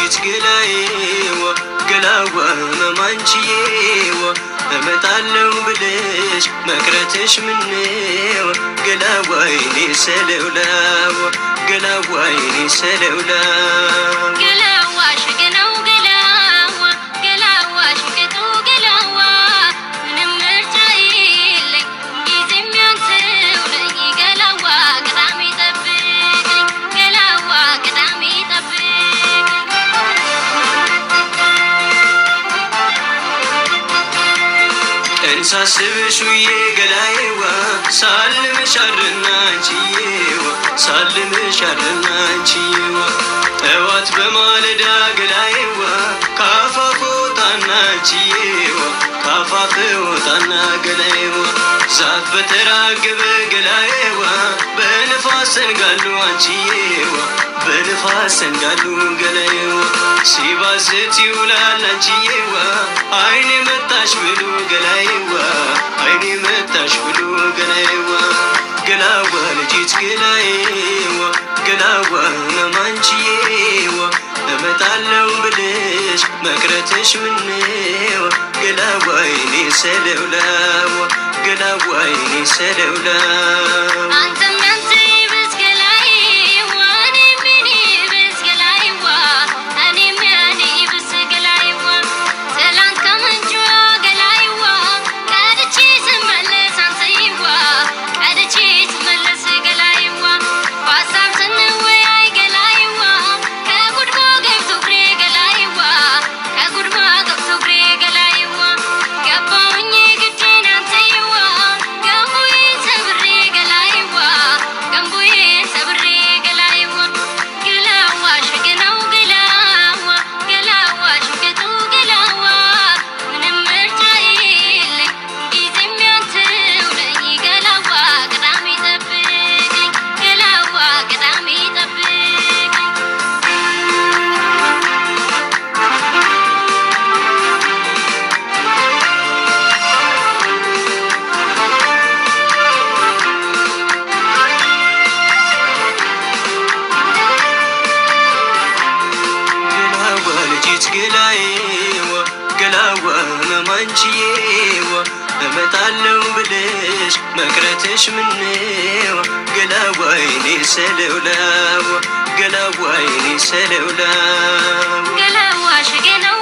ልጅት ገላዬዋ ገላዋ መማንችዬዋ እመጣለው ብለሽ መቅረትሽ ምነው ገላዋ የኔ ሰለውላዋ ገላዋ የኔ ሰለውላዋ ገላዋ ሸገናው ገላዋ ገላዋ ሸገቱ ገላዋ ምንም ምርጫ የለኝ ጊዜም ያንተው ነኝ ገላዋ ቅዳሜ ጠብቀኝ ገላዋ ቅዳሜ ጠብቀኝ እንሳስብሽ ውዬ ገላዬዋ ሳልምሻልና አንቺዬዋ ሳልምሻልና አንቺዬዋ ጠዋት በማለዳ ገላዬዋ ካፋፍ ወጣና አንቺዬዋ ካፋፍ ወጣና ገላዬዋ ዛፍ በተራገበ ገላዬዋ በንፋስ ሰንጋሉ አንቺዬዋ በንፋስ ሰንጋሉ ገላዬዋ ሲባዝት ይውላል አንቺዬዋ አይኔ መጣሽ ብሎ ገላዬዋ አይኔ መጣሽ ብሎ ገላዬዋ ገላዋ ልጅት ገላዬዋ ገላዋ መማንችዬዋ እመጣለው ብለሽ መቅረትሽ ምነው ገላዋ የኔ ሰለውላዋ ገላዋ የኔ ሰለውላዋ አንተም ያንተ ይብስ ገላዬዋ እኔም የኔ ይብስ ገላዬዋ እኔም የኔ ይብስ ገላዬዋ ትላንት ከምንጭዋ ገላዬዋ ቀድቼ ስመለስ አንተዬዋ ቀድቼ ስመለስ ገላዬዋ በሀሳብ ስንወያይ ገላዬዋ ከጉድጓ ገብቶ እግሬ ገላዬዋ ከጉድጓ ገብቶ እግሬ ገላዬዋ ገባሁኝ ግዴን አንተዬዋ ገንቦዬን ሰብሬ ገላዬዋ ገንቦዬን ሰብሬ ገላዬዋ ገላዋ ሸገናው ገላዋ ገላዋ ሸገቱ ገላዋ ምንም ምርጫ የለኝ ጊዜም ያንተው ነኝ ገላዋ ቅዳሜ ጠብቀኝ ገላዋ ቅዳሜ ጠብቀኝ ገላዋ ልጅት ገላዬዋ ገላዋ መማንችዬዋ እመጣለው ብለሽ መቅረትሽ ምነው ገላዋ የኔ ሰለውላዋ ገላዋ የኔ ሰለውላዋ ገላዋ ሸገናው